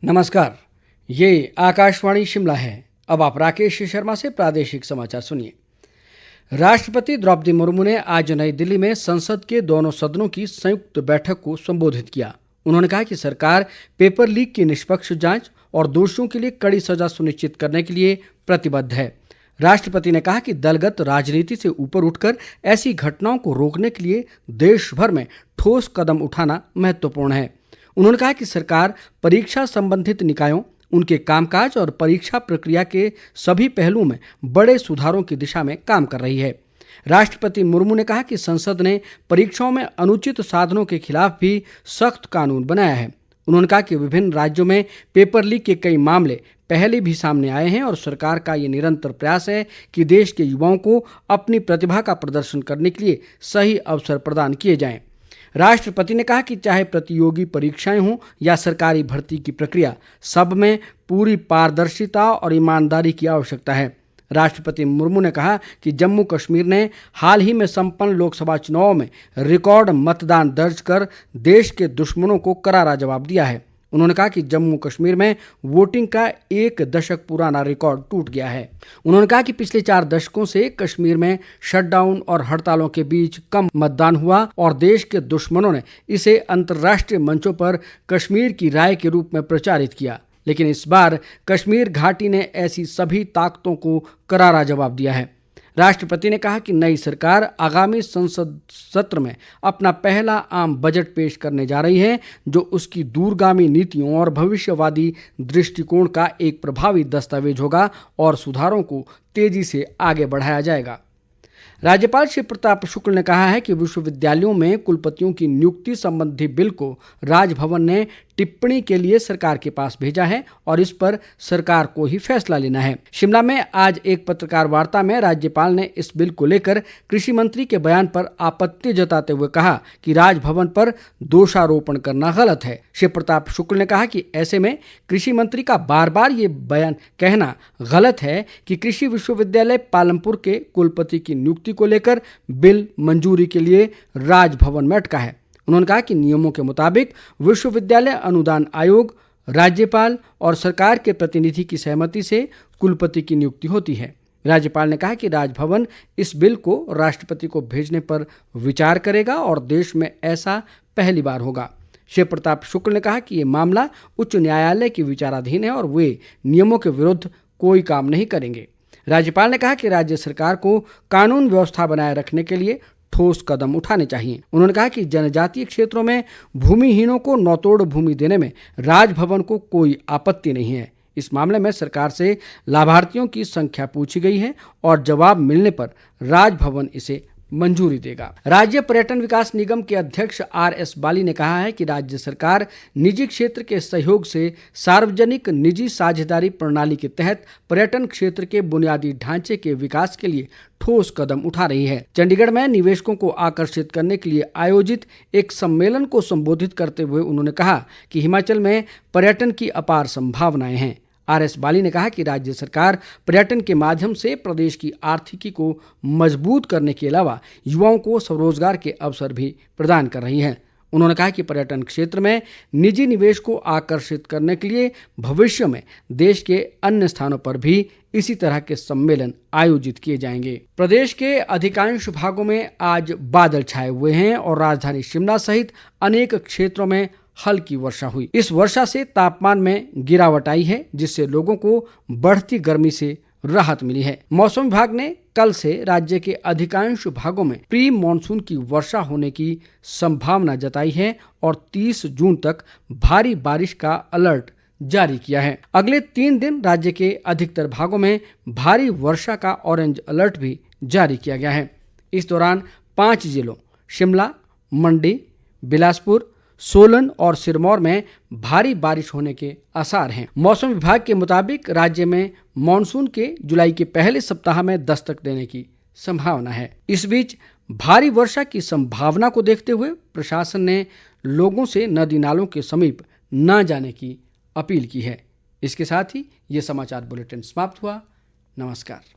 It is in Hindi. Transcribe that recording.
नमस्कार, ये आकाशवाणी शिमला है। अब आप राकेश शर्मा से प्रादेशिक समाचार सुनिए। राष्ट्रपति द्रौपदी मुर्मू ने आज नई दिल्ली में संसद के दोनों सदनों की संयुक्त बैठक को संबोधित किया। उन्होंने कहा कि सरकार पेपर लीक की निष्पक्ष जांच और दोषियों के लिए कड़ी सजा सुनिश्चित करने के लिए प्रतिबद्ध है। राष्ट्रपति ने कहा कि दलगत राजनीति से ऊपर उठकर ऐसी घटनाओं को रोकने के लिए देश भर में ठोस कदम उठाना महत्वपूर्ण है। उन्होंने कहा कि सरकार परीक्षा संबंधित निकायों, उनके कामकाज और परीक्षा प्रक्रिया के सभी पहलुओं में बड़े सुधारों की दिशा में काम कर रही है। राष्ट्रपति मुर्मू ने कहा कि संसद ने परीक्षाओं में अनुचित साधनों के खिलाफ भी सख्त कानून बनाया है। उन्होंने कहा कि विभिन्न राज्यों में पेपर लीक के कई मामले पहले भी सामने आए हैं और सरकार का ये निरंतर प्रयास है कि देश के युवाओं को अपनी प्रतिभा का प्रदर्शन करने के लिए सही अवसर प्रदान किए जाएं। राष्ट्रपति ने कहा कि चाहे प्रतियोगी परीक्षाएं हों या सरकारी भर्ती की प्रक्रिया, सब में पूरी पारदर्शिता और ईमानदारी की आवश्यकता है। राष्ट्रपति मुर्मू ने कहा कि जम्मू कश्मीर ने हाल ही में संपन्न लोकसभा चुनावों में रिकॉर्ड मतदान दर्ज कर देश के दुश्मनों को करारा जवाब दिया है। उन्होंने कहा कि जम्मू कश्मीर में वोटिंग का 1 दशक पुराना रिकॉर्ड टूट गया है। उन्होंने कहा कि पिछले 4 दशकों से कश्मीर में शटडाउन और हड़तालों के बीच कम मतदान हुआ और देश के दुश्मनों ने इसे अंतर्राष्ट्रीय मंचों पर कश्मीर की राय के रूप में प्रचारित किया। लेकिन इस बार कश्मीर घाटी ने ऐसी सभी ताकतों को करारा जवाब दिया है। राष्ट्रपति ने कहा कि नई सरकार आगामी संसद सत्र में अपना पहला आम बजट पेश करने जा रही है, जो उसकी दूरगामी नीतियों और भविष्यवादी दृष्टिकोण का एक प्रभावी दस्तावेज होगा और सुधारों को तेजी से आगे बढ़ाया जाएगा। राज्यपाल श्री प्रताप शुक्ल ने कहा है कि विश्वविद्यालयों में कुलपतियों की नियुक्ति संबंधी बिल को राजभवन ने टिप्पणी के लिए सरकार के पास भेजा है और इस पर सरकार को ही फैसला लेना है। शिमला में आज एक पत्रकार वार्ता में राज्यपाल ने इस बिल को लेकर कृषि मंत्री के बयान पर आपत्ति जताते हुए कहा कि राजभवन पर दोषारोपण करना गलत है। श्री प्रताप शुक्ल ने कहा कि ऐसे में कृषि मंत्री का बार बार ये बयान कहना गलत है कि कृषि विश्वविद्यालय पालमपुर के कुलपति की नियुक्ति को लेकर बिल मंजूरी के लिए राजभवन में अटका है। उन्होंने कहा कि नियमों के मुताबिक विश्वविद्यालय अनुदान आयोग, राज्यपाल और सरकार के प्रतिनिधि की सहमति से कुलपति की नियुक्ति होती है। राज्यपाल ने कहा कि राजभवन इस बिल को राष्ट्रपति को भेजने पर विचार करेगा और देश में ऐसा पहली बार होगा। श्री प्रताप शुक्ल ने कहा कि ये मामला उच्च न्यायालय की विचाराधीन है और वे नियमों के विरुद्ध कोई काम नहीं करेंगे। राज्यपाल ने कहा कि राज्य सरकार को कानून व्यवस्था बनाए रखने के लिए ठोस कदम उठाने चाहिए। उन्होंने कहा कि जनजातीय क्षेत्रों में भूमिहीनों को नौतोड़ भूमि देने में राजभवन को कोई आपत्ति नहीं है। इस मामले में सरकार से लाभार्थियों की संख्या पूछी गई है और जवाब मिलने पर राजभवन इसे मंजूरी देगा। राज्य पर्यटन विकास निगम के अध्यक्ष RS बाली ने कहा है कि राज्य सरकार निजी क्षेत्र के सहयोग से सार्वजनिक निजी साझेदारी प्रणाली के तहत पर्यटन क्षेत्र के बुनियादी ढांचे के विकास के लिए ठोस कदम उठा रही है। चंडीगढ़ में निवेशकों को आकर्षित करने के लिए आयोजित एक सम्मेलन को संबोधित करते हुए उन्होंने कहा कि हिमाचल में पर्यटन की अपार संभावनाएं हैं। RS बाली ने कहा कि राज्य सरकार पर्यटन के माध्यम से प्रदेश की आर्थिकी को मजबूत करने के अलावा युवाओं को स्वरोजगार के अवसर भी प्रदान कर रही है। उन्होंने कहा कि पर्यटन क्षेत्र में निजी निवेश को आकर्षित करने के लिए भविष्य में देश के अन्य स्थानों पर भी इसी तरह के सम्मेलन आयोजित किए जाएंगे। प्रदेश के अधिकांश भागों में आज बादल छाए हुए हैं और राजधानी शिमला सहित अनेक क्षेत्रों में हल्की वर्षा हुई। इस वर्षा से तापमान में गिरावट आई है, जिससे लोगों को बढ़ती गर्मी से राहत मिली है। मौसम विभाग ने कल से राज्य के अधिकांश भागों में प्री मानसून की वर्षा होने की संभावना जताई है और 30 जून तक भारी बारिश का अलर्ट जारी किया है। अगले 3 दिन राज्य के अधिकतर भागों में भारी वर्षा का ऑरेंज अलर्ट भी जारी किया गया है। इस दौरान 5 जिलों शिमला, मंडी, बिलासपुर, सोलन और सिरमौर में भारी बारिश होने के आसार हैं। मौसम विभाग के मुताबिक राज्य में मानसून के जुलाई के पहले सप्ताह में दस्तक देने की संभावना है। इस बीच भारी वर्षा की संभावना को देखते हुए प्रशासन ने लोगों से नदी नालों के समीप न जाने की अपील की है। इसके साथ ही ये समाचार बुलेटिन समाप्त हुआ। नमस्कार।